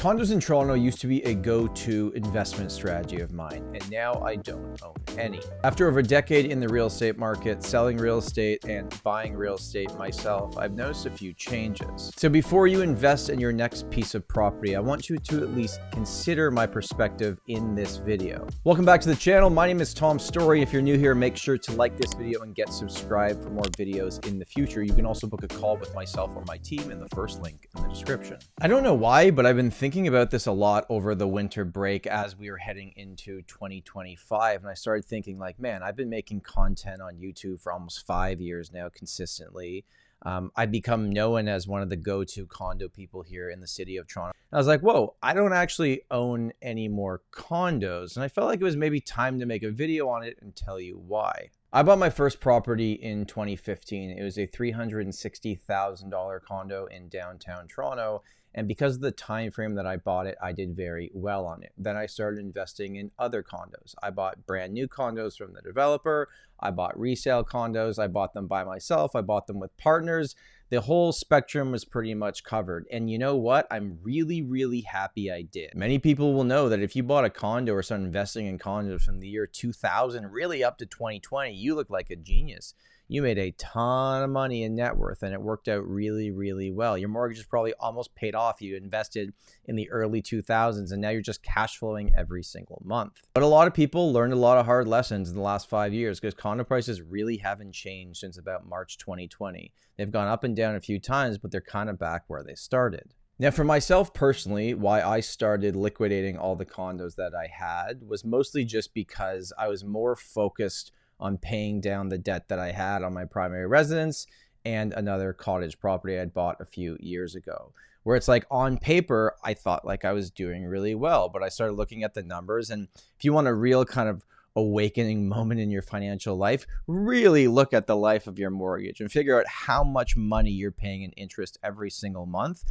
Condos in Toronto used to be a go-to investment strategy of mine, and now I don't own any. After over a decade in the real estate market, selling real estate and buying real estate myself, I've noticed a few changes. So before you invest in your next piece of property, I want you to at least consider my perspective in this video. Welcome back to the channel. My name is Tom Storey. If you're new here, make sure to like this video and get subscribed for more videos in the future. You can also book a call with myself or my team in the first link in the description. I don't know why, but I've been thinking about this a lot over the winter break as we were heading into 2025. And I started thinking like, man, I've been making content on YouTube for almost 5 years now consistently. I've become known as one of the go-to condo people here in the city of Toronto. And I was like, whoa, I don't actually own any more condos. And I felt like it was maybe time to make a video on it and tell you why. I bought my first property in 2015. It was a $360,000 condo in downtown Toronto. And because of the time frame that I bought it, I did very well on it. Then I started investing in other condos. I bought brand new condos from the developer. I bought resale condos. I bought them by myself. I bought them with partners. The whole spectrum was pretty much covered. And you know what? I'm really, really happy I did. Many people will know that if you bought a condo or started investing in condos from the year 2000, really up to 2020, you look like a genius. You made a ton of money in net worth and it worked out really, really well. Your mortgage is probably almost paid off. You invested in the early 2000s and now you're just cash flowing every single month. But a lot of people learned a lot of hard lessons in the last 5 years because condo prices really haven't changed since about March 2020. They've gone up and down a few times, but they're kind of back where they started. Now, for myself personally, why I started liquidating all the condos that I had was mostly just because I was more focused on paying down the debt that I had on my primary residence and another cottage property I'd bought a few years ago, where it's like on paper, I thought like I was doing really well, but I started looking at the numbers. And if you want a real kind of awakening moment in your financial life, really look at the life of your mortgage and figure out how much money you're paying in interest every single month.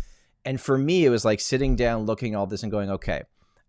And for me, it was like sitting down, looking at all this and going, okay,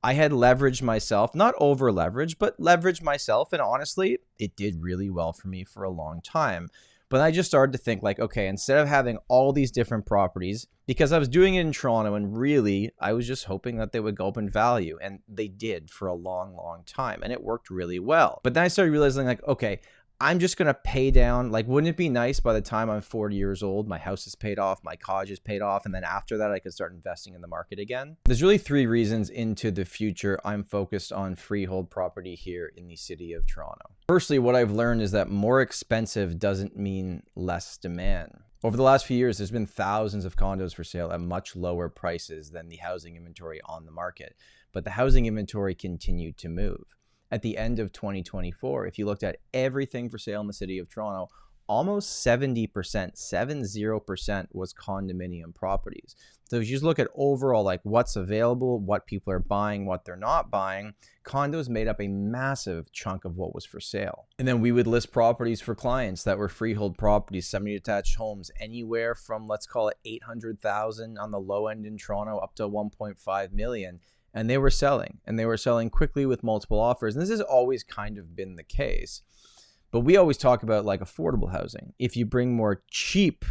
I had leveraged myself, not over leveraged, but leveraged myself. And honestly, it did really well for me for a long time. But I just started to think like, okay, instead of having all these different properties, because I was doing it in Toronto and really I was just hoping that they would go up in value, and they did for a long, long time and it worked really well. But then I started realizing like, okay, I'm just going to pay down. Like, wouldn't it be nice by the time I'm 40 years old, my house is paid off, my cottage is paid off, and then after that, I could start investing in the market again? There's really 3 reasons into the future I'm focused on freehold property here in the city of Toronto. Firstly, what I've learned is that more expensive doesn't mean less demand. Over the last few years, there's been thousands of condos for sale at much lower prices than the housing inventory on the market, but the housing inventory continued to move. At the end of 2024, if you looked at everything for sale in the city of Toronto, almost 70%, 70% was condominium properties. So if you just look at overall, like what's available, what people are buying, what they're not buying, condos made up a massive chunk of what was for sale. And then we would list properties for clients that were freehold properties, semi-detached homes, anywhere from, let's call it 800,000 on the low end in Toronto up to 1.5 million. And they were selling quickly with multiple offers. And this has always kind of been the case. But we always talk about like affordable housing. If you bring more cheap,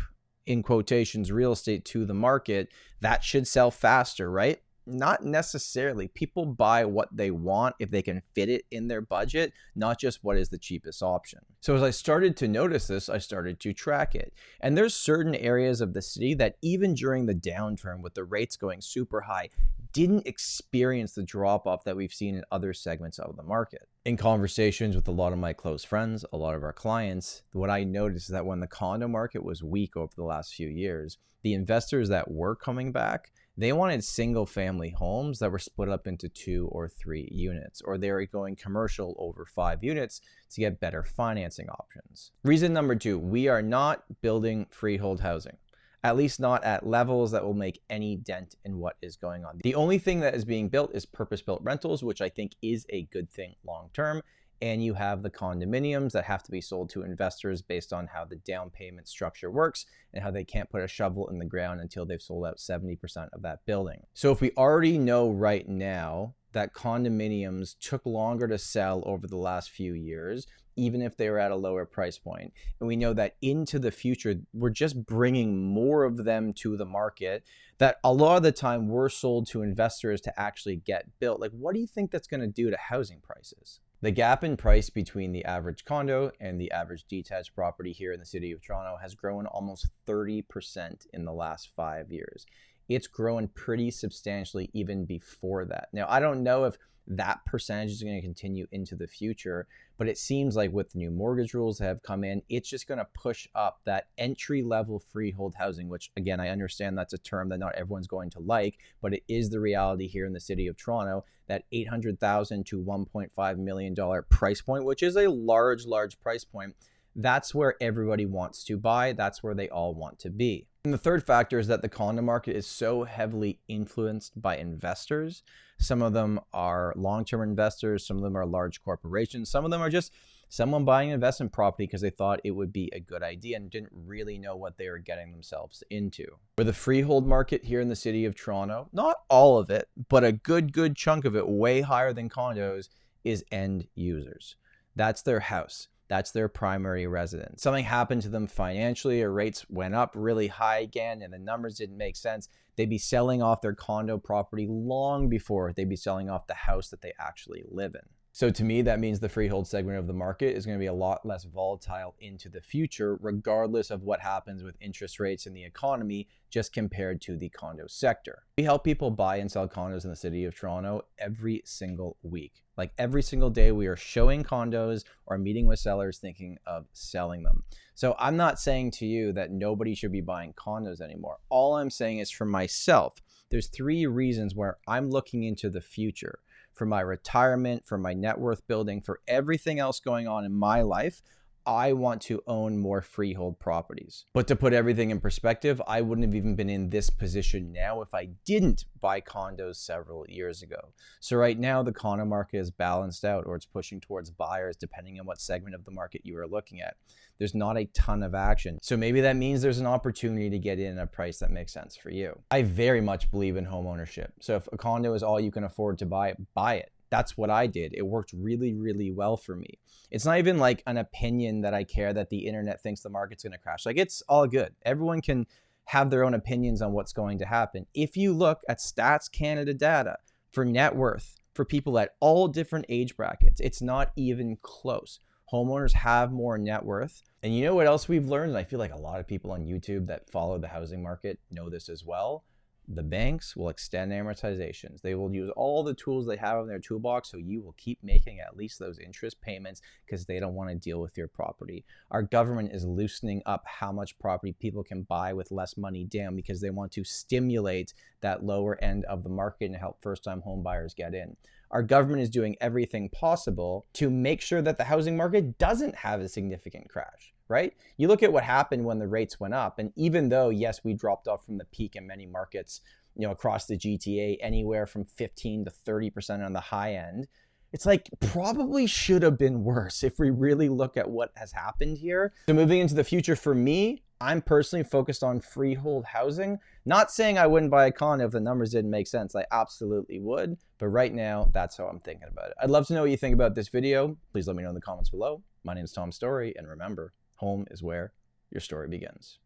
in quotations, real estate to the market, that should sell faster, right? Not necessarily. People buy what they want if they can fit it in their budget, not just what is the cheapest option. So as I started to notice this, I started to track it. And there's certain areas of the city that even during the downturn with the rates going super high, didn't experience the drop-off that we've seen in other segments of the market. In conversations with a lot of my close friends, a lot of our clients, what I noticed is that when the condo market was weak over the last few years, the investors that were coming back, they wanted single family homes that were split up into 2 or 3 units, or they were going commercial over 5 units to get better financing options. Reason number 2, we are not building freehold housing. At least not at levels that will make any dent in what is going on. The only thing that is being built is purpose-built rentals, which I think is a good thing long-term. And you have the condominiums that have to be sold to investors based on how the down payment structure works and how they can't put a shovel in the ground until they've sold out 70% of that building. So if we already know right now that condominiums took longer to sell over the last few years, even if they were at a lower price point. And we know that into the future, we're just bringing more of them to the market. that a lot of the time were sold to investors to actually get built. Like, what do you think that's going to do to housing prices? The gap in price between the average condo and the average detached property here in the city of Toronto has grown almost 30% in the last 5 years. It's grown pretty substantially even before that. Now, I don't know if that percentage is going to continue into the future, but it seems like with new mortgage rules that have come in, it's just going to push up that entry-level freehold housing, which again, I understand that's a term that not everyone's going to like, but it is the reality here in the city of Toronto, that $800,000 to $1.5 million price point, which is a large price point. That's where everybody wants to buy. That's where they all want to be. And the third factor is that the condo market is so heavily influenced by investors. Some of them are long-term investors. Some of them are large corporations. Some of them are just someone buying an investment property because they thought it would be a good idea and didn't really know what they were getting themselves into. For the freehold market here in the city of Toronto, not all of it, but a good chunk of it, way higher than condos, is end users. That's their house. That's their primary residence. Something happened to them financially, or rates went up really high again and the numbers didn't make sense. They'd be selling off their condo property long before they'd be selling off the house that they actually live in. So to me, that means the freehold segment of the market is going to be a lot less volatile into the future, regardless of what happens with interest rates in the economy, just compared to the condo sector. We help people buy and sell condos in the city of Toronto every single week. Like every single day, we are showing condos or meeting with sellers thinking of selling them. So I'm not saying to you that nobody should be buying condos anymore. All I'm saying is for myself, there's 3 reasons where I'm looking into the future. For my retirement, for my net worth building, for everything else going on in my life, I want to own more freehold properties. But to put everything in perspective, I wouldn't have even been in this position now if I didn't buy condos several years ago. So right now, the condo market is balanced out, or it's pushing towards buyers, depending on what segment of the market you are looking at. There's not a ton of action. So maybe that means there's an opportunity to get in at a price that makes sense for you. I very much believe in home ownership. So if a condo is all you can afford to buy it. That's what I did. It worked really well for me. It's not even like an opinion that I care that the internet thinks the market's going to crash. Like, it's all good. Everyone can have their own opinions on what's going to happen. If you look at Stats Canada data for net worth for people at all different age brackets, it's not even close. Homeowners have more net worth. And you know what else we've learned? And I feel like a lot of people on YouTube that follow the housing market know this as well. The banks will extend amortizations. They will use all the tools they have in their toolbox, so you will keep making at least those interest payments because they don't want to deal with your property. Our government is loosening up how much property people can buy with less money down because they want to stimulate that lower end of the market and help first-time home buyers get in. Our government is doing everything possible to make sure that the housing market doesn't have a significant crash. Right? You look at what happened when the rates went up, and even though, yes, we dropped off from the peak in many markets, across the GTA, anywhere from 15 to 30% on the high end, it's like probably should have been worse if we really look at what has happened here. So moving into the future for me, I'm personally focused on freehold housing. Not saying I wouldn't buy a condo if the numbers didn't make sense. I absolutely would. But right now, that's how I'm thinking about it. I'd love to know what you think about this video. Please let me know in the comments below. My name is Tom Storey, and remember, home is where your story begins.